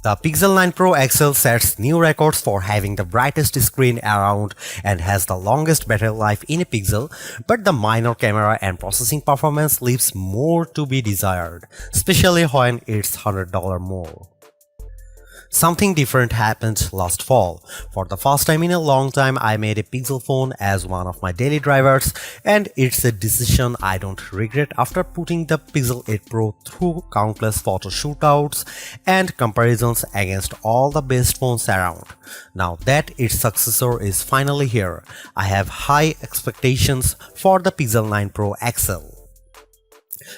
The Pixel 9 Pro XL sets new records for having the brightest screen around and has the longest battery life in a Pixel, but the minor camera and processing performance leaves more to be desired, especially when it's $100 more. Something different happened last fall. For the first time in a long time, I made a Pixel phone as one of my daily drivers, and it's a decision I don't regret after putting the Pixel 8 Pro through countless photo shootouts and comparisons against all the best phones around. Now that its successor is finally here, I have high expectations for the Pixel 9 Pro XL.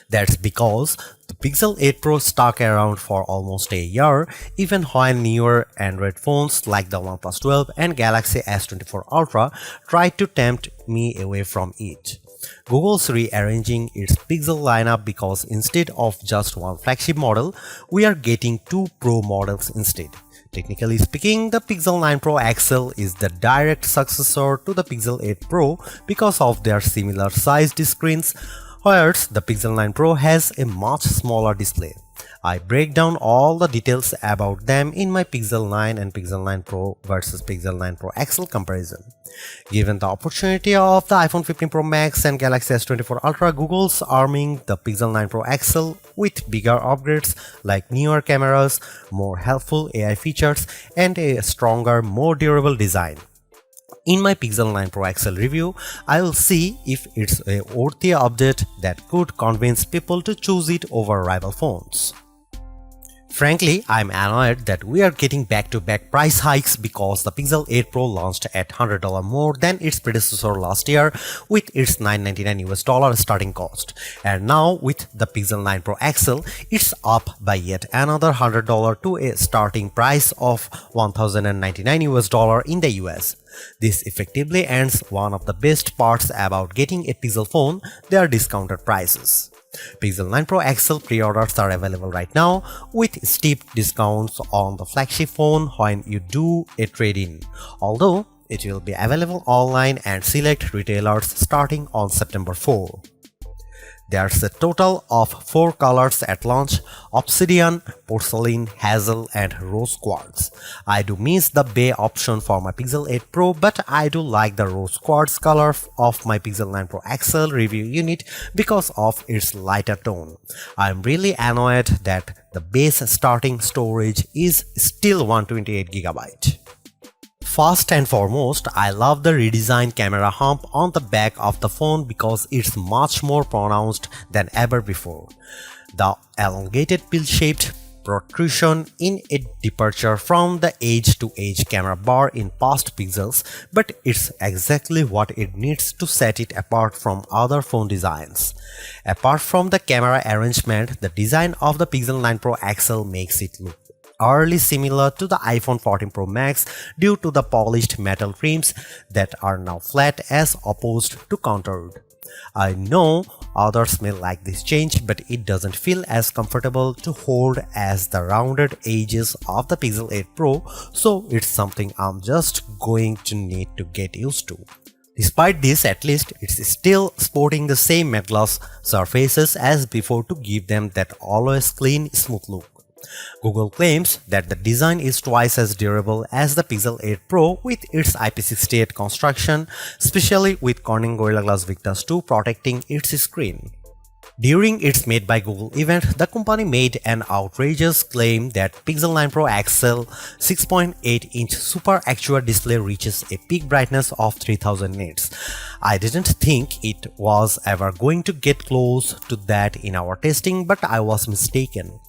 That's because the Pixel 8 Pro stuck around for almost a year, even when newer Android phones like the OnePlus 12 and Galaxy S24 Ultra tried to tempt me away from it. Google's rearranging its Pixel lineup because instead of just one flagship model, we are getting two Pro models instead. Technically speaking, the Pixel 9 Pro XL is the direct successor to the Pixel 8 Pro because of their similar sized screens, whereas the Pixel 9 Pro has a much smaller display. I break down all the details about them in my Pixel 9 and Pixel 9 Pro versus Pixel 9 Pro XL comparison. Given the opportunity of the iPhone 15 Pro Max and Galaxy S24 Ultra, Google's arming the Pixel 9 Pro XL with bigger upgrades like newer cameras, more helpful AI features, and a stronger, more durable design. In my Pixel 9 Pro XL review, I will see if it's a worthy update that could convince people to choose it over rival phones. Frankly, I'm annoyed that we are getting back-to-back price hikes because the Pixel 8 Pro launched at $100 more than its predecessor last year with its $999 starting cost. And now with the Pixel 9 Pro XL, it's up by yet another $100 to a starting price of $1,099 in the US. This effectively ends one of the best parts about getting a Pixel phone, their discounted prices. Pixel 9 Pro XL pre-orders are available right now with steep discounts on the flagship phone when you do a trade-in, although it will be available online and select retailers starting on September 4. There's a total of 4 colors at launch: Obsidian, Porcelain, Hazel, and Rose Quartz. I do miss the Bay option for my Pixel 8 Pro, but I do like the Rose Quartz color of my Pixel 9 Pro XL review unit because of its lighter tone. I'm really annoyed that the base starting storage is still 128GB. First and foremost, I love the redesigned camera hump on the back of the phone because it's much more pronounced than ever before. The elongated pill-shaped protrusion in a departure from the edge-to-edge camera bar in past Pixels, but it's exactly what it needs to set it apart from other phone designs. Apart from the camera arrangement, the design of the Pixel 9 Pro XL makes it look eerily similar to the iPhone 14 Pro Max due to the polished metal trims that are now flat as opposed to contoured. I know others may like this change, but it doesn't feel as comfortable to hold as the rounded edges of the Pixel 8 Pro, so it's something I'm just going to need to get used to. Despite this, at least it's still sporting the same matte gloss surfaces as before to give them that always clean, smooth look. Google claims that the design is twice as durable as the Pixel 8 Pro with its IP68 construction, especially with Corning Gorilla Glass Victus 2 protecting its screen. During its Made by Google event, the company made an outrageous claim that Pixel 9 Pro XL 6.8-inch Super Actua display reaches a peak brightness of 3000 nits. I didn't think it was ever going to get close to that in our testing, but I was mistaken.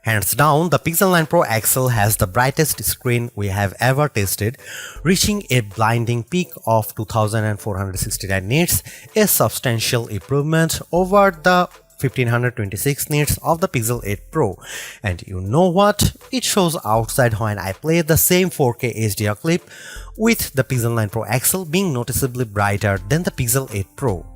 Hands down, the Pixel 9 Pro XL has the brightest screen we have ever tested, reaching a blinding peak of 2469 nits, a substantial improvement over the 1526 nits of the Pixel 8 Pro. And you know what? It shows outside when I play the same 4K HDR clip, with the Pixel 9 Pro XL being noticeably brighter than the Pixel 8 Pro.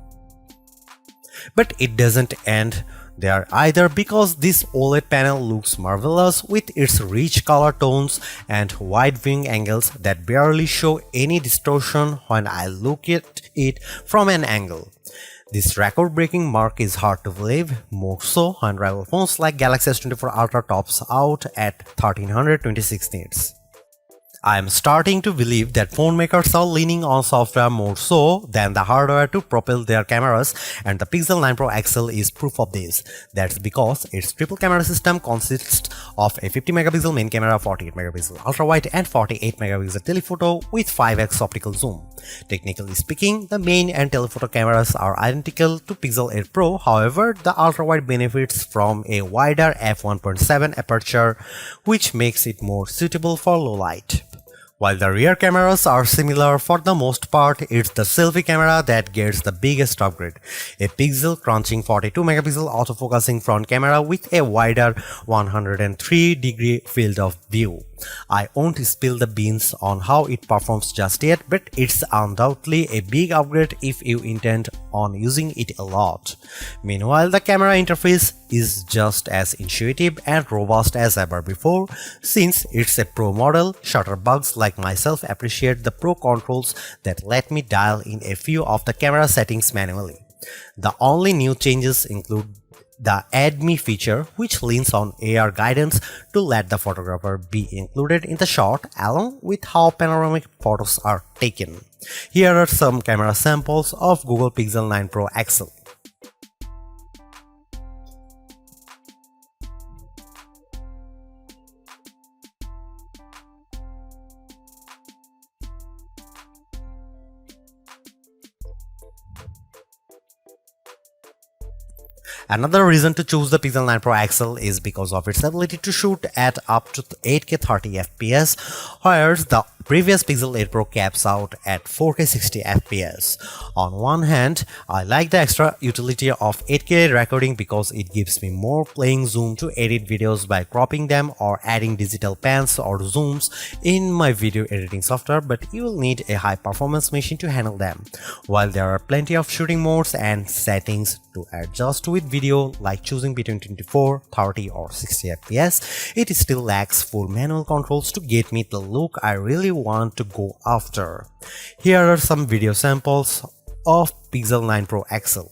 But it doesn't end there either, because this OLED panel looks marvelous with its rich color tones and wide viewing angles that barely show any distortion when I look at it from an angle. This record-breaking mark is hard to believe, more so when rival phones like Galaxy S24 Ultra tops out at 1326 nits. I am starting to believe that phone makers are leaning on software more so than the hardware to propel their cameras, and the Pixel 9 Pro XL is proof of this. That's because its triple camera system consists of a 50 megapixel main camera, 48 megapixel ultra wide and 48 megapixel telephoto with 5x optical zoom. Technically speaking, the main and telephoto cameras are identical to Pixel 8 Pro, however, the ultra wide benefits from a wider f1.7 aperture, which makes it more suitable for low light. While the rear cameras are similar for the most part, it's the selfie camera that gets the biggest upgrade. A pixel crunching 42 megapixel autofocusing front camera with a wider 103-degree field of view. I won't spill the beans on how it performs just yet, but it's undoubtedly a big upgrade if you intend on using it a lot. Meanwhile, the camera interface is just as intuitive and robust as ever before. Since it's a Pro model, shutterbugs like myself appreciate the Pro controls that let me dial in a few of the camera settings manually. The only new changes include the Add Me feature, which leans on AR guidance to let the photographer be included in the shot along with how panoramic photos are taken. Here are some camera samples of Google Pixel 9 Pro XL. Another reason to choose the Pixel 9 Pro XL is because of its ability to shoot at up to 8K 30 FPS, whereas the previous Pixel 8 Pro caps out at 4K 60 FPS. On one hand, I like the extra utility of 8K recording because it gives me more playing zoom to edit videos by cropping them or adding digital pans or zooms in my video editing software, but you will need a high performance machine to handle them. While there are plenty of shooting modes and settings to adjust with video, like choosing between 24, 30 or 60 FPS, it still lacks full manual controls to get me the look I really want to go after. Here are some video samples of Pixel 9 Pro XL.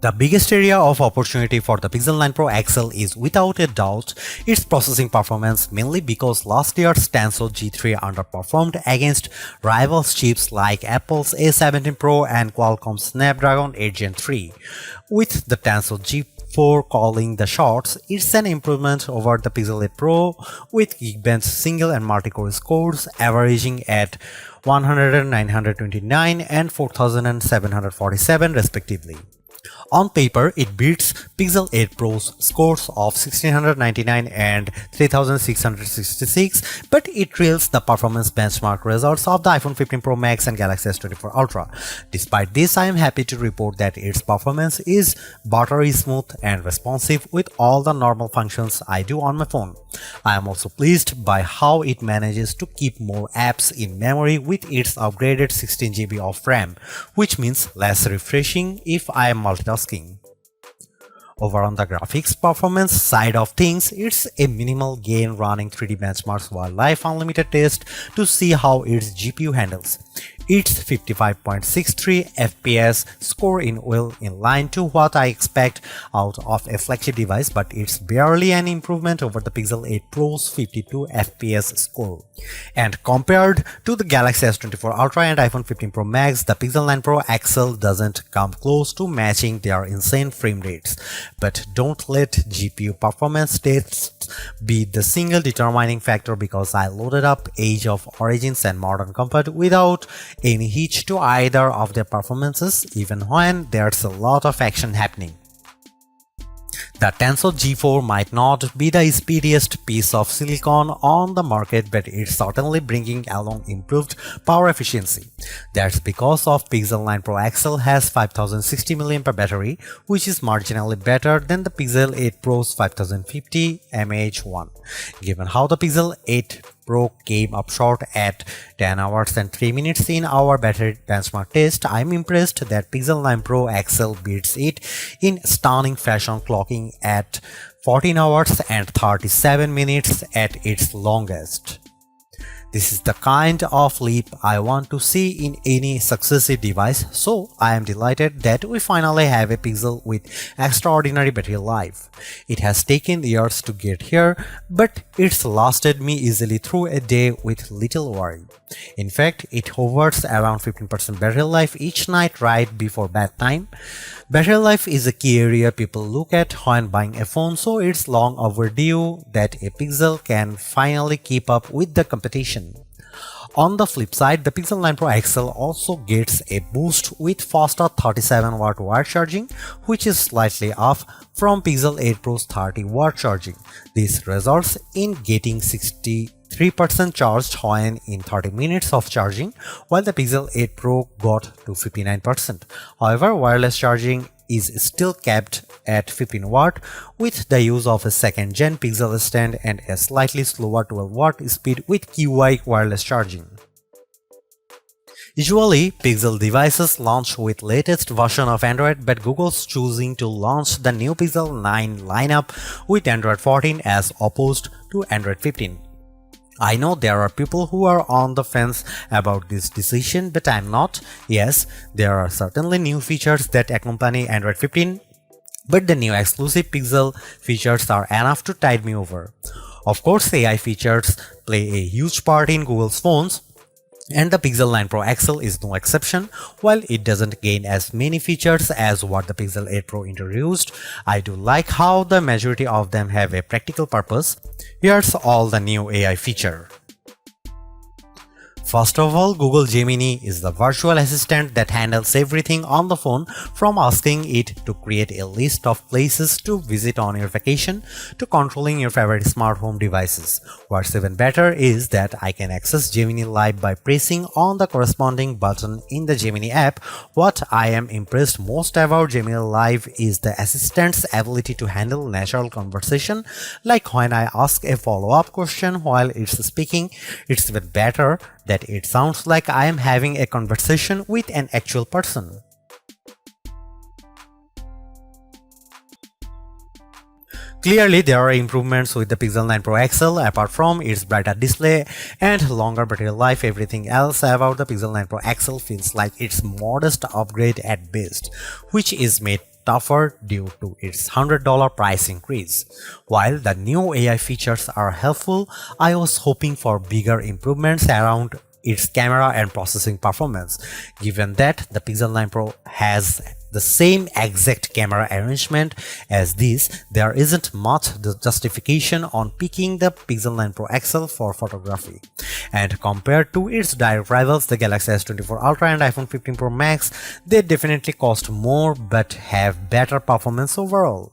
The biggest area of opportunity for the Pixel 9 Pro XL is without a doubt its processing performance, mainly because last year's Tensor G3 underperformed against rival chips like Apple's A17 Pro and Qualcomm's Snapdragon 8 Gen 3. With the Tensor G4 calling the shots, it's an improvement over the Pixel 8 Pro with Geekbench single and multi-core scores averaging at 100, 929 and 4747 respectively. On paper, it beats Pixel 8 Pro's scores of 1699 and 3666, but it trails the performance benchmark results of the iPhone 15 Pro Max and Galaxy S24 Ultra. Despite this, I am happy to report that its performance is buttery smooth and responsive with all the normal functions I do on my phone. I am also pleased by how it manages to keep more apps in memory with its upgraded 16 GB of RAM, which means less refreshing if I am multitasking. Over on the graphics performance side of things, it's a minimal gain running 3D benchmarks Wildlife Unlimited test to see how its GPU handles. Its 55.63 FPS score in well in line to what I expect out of a flagship device, but it's barely an improvement over the Pixel 8 Pro's 52 FPS score. And compared to the Galaxy S24 Ultra and iPhone 15 Pro Max, the Pixel 9 Pro XL doesn't come close to matching their insane frame rates. But don't let GPU performance tests be the single determining factor, because I loaded up Age of Origins and Modern Comfort without any hitch to either of their performances, even when there's a lot of action happening. The Tensor G4 might not be the speediest piece of silicon on the market, but it's certainly bringing along improved power efficiency. That's because of Pixel 9 Pro XL has 5060 mAh battery, which is marginally better than the Pixel 8 Pro's 5050 mAh1. Given how the Pixel 8 Pro came up short at 10 hours and 3 minutes in our battery benchmark test, I'm impressed that Pixel 9 Pro XL beats it in stunning fashion, clocking at 14 hours and 37 minutes at its longest. This is the kind of leap I want to see in any successive device, so I am delighted that we finally have a Pixel with extraordinary battery life. It has taken years to get here, but it's lasted me easily through a day with little worry. In fact, it hovers around 15% battery life each night right before bedtime. Battery life is a key area people look at when buying a phone, so it's long overdue that a Pixel can finally keep up with the competition. On the flip side, the Pixel 9 Pro XL also gets a boost with faster 37W wire charging, which is slightly off from Pixel 8 Pro's 30W charging. This results in getting 63% charged when in 30 minutes of charging, while the Pixel 8 Pro got to 59%. However, wireless charging is still capped at 15W with the use of a second-gen Pixel stand and a slightly slower 12W speed with QI wireless charging. Usually, Pixel devices launch with latest version of Android, but Google's choosing to launch the new Pixel 9 lineup with Android 14 as opposed to Android 15. I know there are people who are on the fence about this decision, but I'm not. Yes, there are certainly new features that accompany Android 15, but the new exclusive Pixel features are enough to tide me over. Of course, AI features play a huge part in Google's phones, and the Pixel 9 Pro XL is no exception. While it doesn't gain as many features as what the Pixel 8 Pro introduced, I do like how the majority of them have a practical purpose. Here's all the new AI feature. First of all, Google Gemini is the virtual assistant that handles everything on the phone, from asking it to create a list of places to visit on your vacation to controlling your favorite smart home devices. What's even better is that I can access Gemini Live by pressing on the corresponding button in the Gemini app. What I am impressed most about Gemini Live is the assistant's ability to handle natural conversation, like when I ask a follow-up question while it's speaking. It's even better that it sounds like I am having a conversation with an actual person. Clearly, there are improvements with the Pixel 9 Pro XL. Apart from its brighter display and longer battery life, everything else about the Pixel 9 Pro XL feels like its modest upgrade at best, which is made tougher due to its $100 price increase. While the new AI features are helpful, I was hoping for bigger improvements around its camera and processing performance. Given that the Pixel 9 Pro has the same exact camera arrangement as this, there isn't much justification on picking the Pixel 9 Pro XL for photography. And compared to its direct rivals, the Galaxy S24 Ultra and iPhone 15 Pro Max, they definitely cost more but have better performance overall.